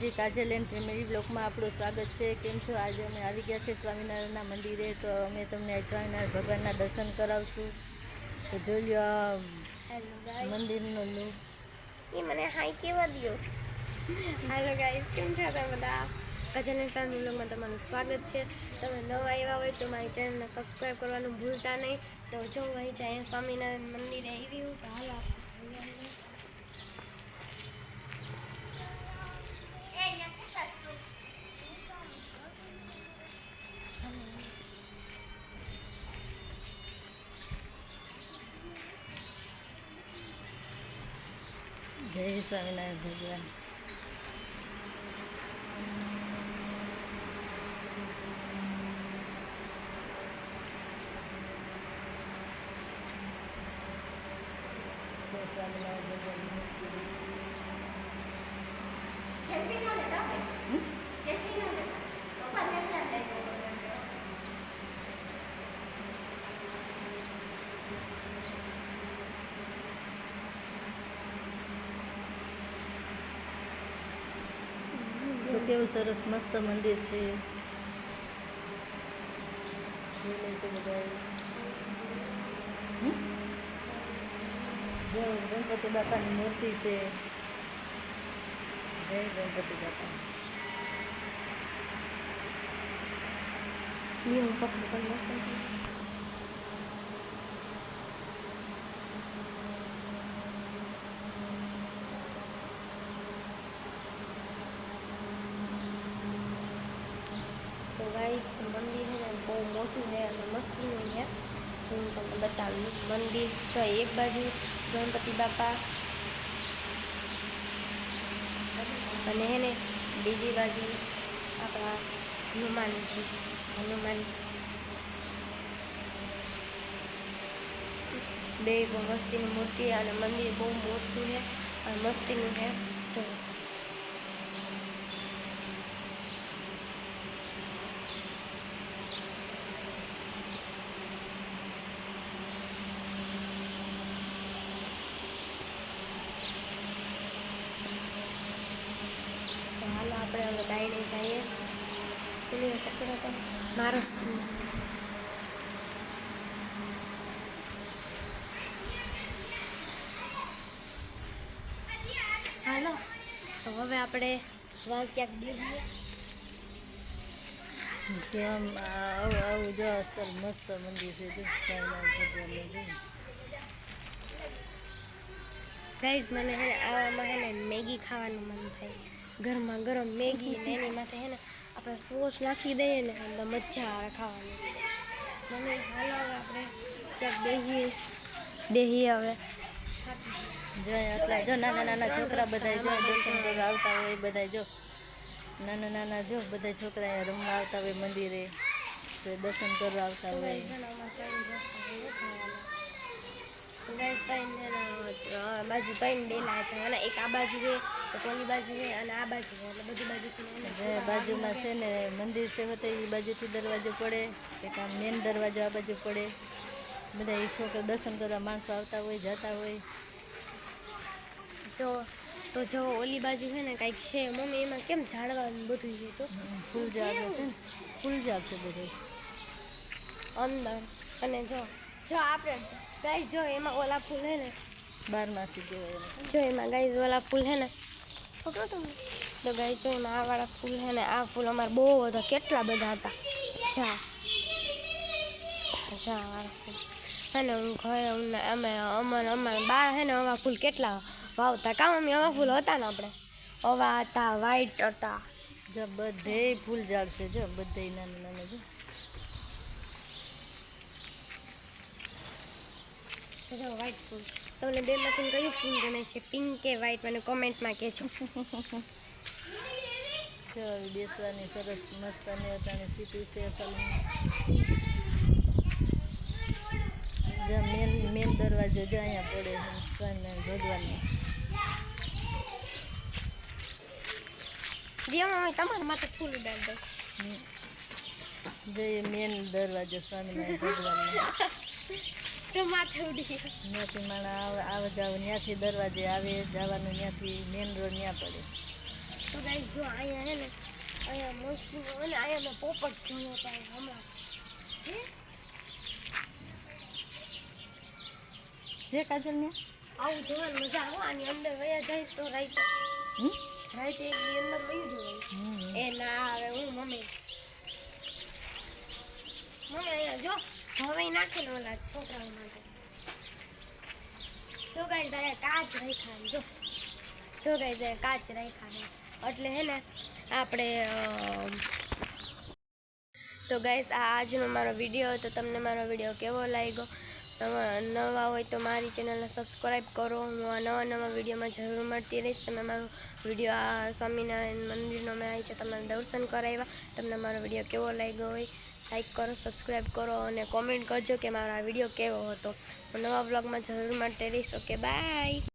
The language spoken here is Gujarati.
Ji Kajal and family blog में आपणुं स्वागत है। केम छो? आज अमे आवी गया छे स्वामीनारायण मंदिरे, तो अमे तमने आज स्वामीनारायण भगवानना दर्शन करावशुं। तो जोई लो मंदिरनो लुक। ये मने हाई केवा दियो। हेलो गाइस, केम छो तमे बधा? काजल एंड फैमिली ब्लॉग में तमारुं स्वागत है। तमे नवा आव्या होय तो मारी चेनल ने सब्सक्राइब करवानुं भूलता नहीं। तो जो वही चाहिए स्वामीनारायण मंदिर आई हूँ। तो हालो आपणे जईए। जय स्वामीनारायण भगवान। जय स्वामीनारायण भगवान। तो केवुं सरस मस्त मंदिर है। जो गणपति बापा की मूर्ति से। जय गणपति बापा। ये હું પકડું પણ દર્શન કરું। तो गाइस मंदिर है ना बहुत मोटू है और मस्ती में है। जो હું તમને બતાવું મંદિર છે એક બાજુ ગણપતિ બાપા અને એને બીજી બાજુ આપણા હનુમાનજી હનુમાન બે મસ્તીની મૂર્તિ અને મંદિર બહુ મોટું છે અને મસ્તીનું છે। જો હાલો આપણે હવે બાઈને જઈએ। પેલી પકડો તો મારો હાલો તો હવે આપણે ક્યાંક બેસીએ। जो आव जो असर मस्त मंदिर है। जो स्वामीनारायण भगवान जो ગાઈઝ મને હે ને આવામાં હે ને મેગી ખાવાનું મન થાય। ગરમા ગરમ મેગી ને એની માથે હે ને આપણે સોસ નાખી દઈએ ને તો મજા આવે ખાવાની। મને હાલો હવે આપણે ક્યાંક બેહીએ હવે। जो आटला जो नाना नाना छोकरा बधाय जो दर्शन करवा आवता होय बधाय जो नाना नाना जो बधाय छोकरा अहींया रमवा आवता होय मंदिरे, तो दर्शन करवा आवता होय। गाइस बाजू पाइन डेला है અને એક આ બાજુ है તો કોની બાજુ है અને આ બાજુ है એટલે બધી બાજુથી जे बाजुमां छे ने मंदिर से होते ई बाजुथी दरवाजो पड़े एक आम मेन दरवाजो आ बाजू पड़े। बधा ई छोकरा दर्शन करवा माणसो आवता होय जाता होय। तो जो ओली बाजू है ने कांईक है मम्मी एमां केम झाड़वा બધું છે તો फूल झाड़ छे फूल झाड़ छे बधुं અંદર અને જો આપણે गाइस जो एमां ओला फूल है ने 12 मासी कहेवाय। जो एमां गाइस ओला फूल है ने पकड़ो तुम। तो गाइस जो एमां आ वाला फूल है ने आ फूल अमार बહુ બધા કેટલા બધા હતા। જા वाला फूल है ने હું ઘરે અમે અમારા બા है ने આવા ફૂલ કેટલા વાવતા કા મમ્મી? આવા ફૂલ હતા ને આપણે આવા હતા વ્હાઈટ હતા। जो बधे फूल झाड़ छे जो बधे नाना नाना जो जो व्हाइट फूल તમને બે માંથી કયું ફૂલ ગમે છે? પિંક કે વ્હાઈટ મને કોમેન્ટમાં કહેજો। जो बेसवानी सरस मस्त ने अटाणे सीटी से असल जो मेन दरवाजो जो अहींया पड़े स्वामीनारायण भगवाननो। दिया मम्मी તમારા માથે ફૂલ ઉડાડી દો। जो मेन दरवाजो स्वामीनारायण भगवाननो। जो माथे उड़ी ત્યાંથી માણા આવે જાવ ત્યાંથી દરવાજે આવે જવાનું ત્યાંથી મેન રોડ ત્યાં પડે। તો ગાઈસ જો અહીંયા હે ને અહીંયા મોસ્ટલી અને અહીંયા મેં પોપટ જોયો હતા હમણાં જે કાજલ ને આવું જોવાની મજા આવે આની અંદર વયા જાય તો રાઈતે રાઈતે એકની અંદર વયું જવાય એ ના આવે હું મમ્મી અહીંયા જો હવે નાખે ને ઓલા છોકરાઓ માટે જો ગાઈસ તારે કાચ રાખ્યા જો ગાઈસ કાચ રાખ્યા એટલે હે ને આપણે તો ગાઈસ આ આજનો મારો વિડીયો તો તમને મારો વિડીયો કેવો લાગ્યો નવા હોય તો મારી ચેનલને સબસ્ક્રાઈબ કરો હું આ નવા વિડીયોમાં જરૂર મળતી રહીશ તમે મારો વિડીયો આ સ્વામિનારાયણ મંદિરનો મેં આવી છે તમને દર્શન કરાવ્યા તમને મારો વિડીયો કેવો લાગ્યો હોય લાઈક કરો સબસ્ક્રાઈબ કરો અને કોમેન્ટ કરજો કે મારો આ વિડીયો કેવો હતો હું નવા બ્લોગમાં જરૂર મળતી રહીશ ઓકે બાય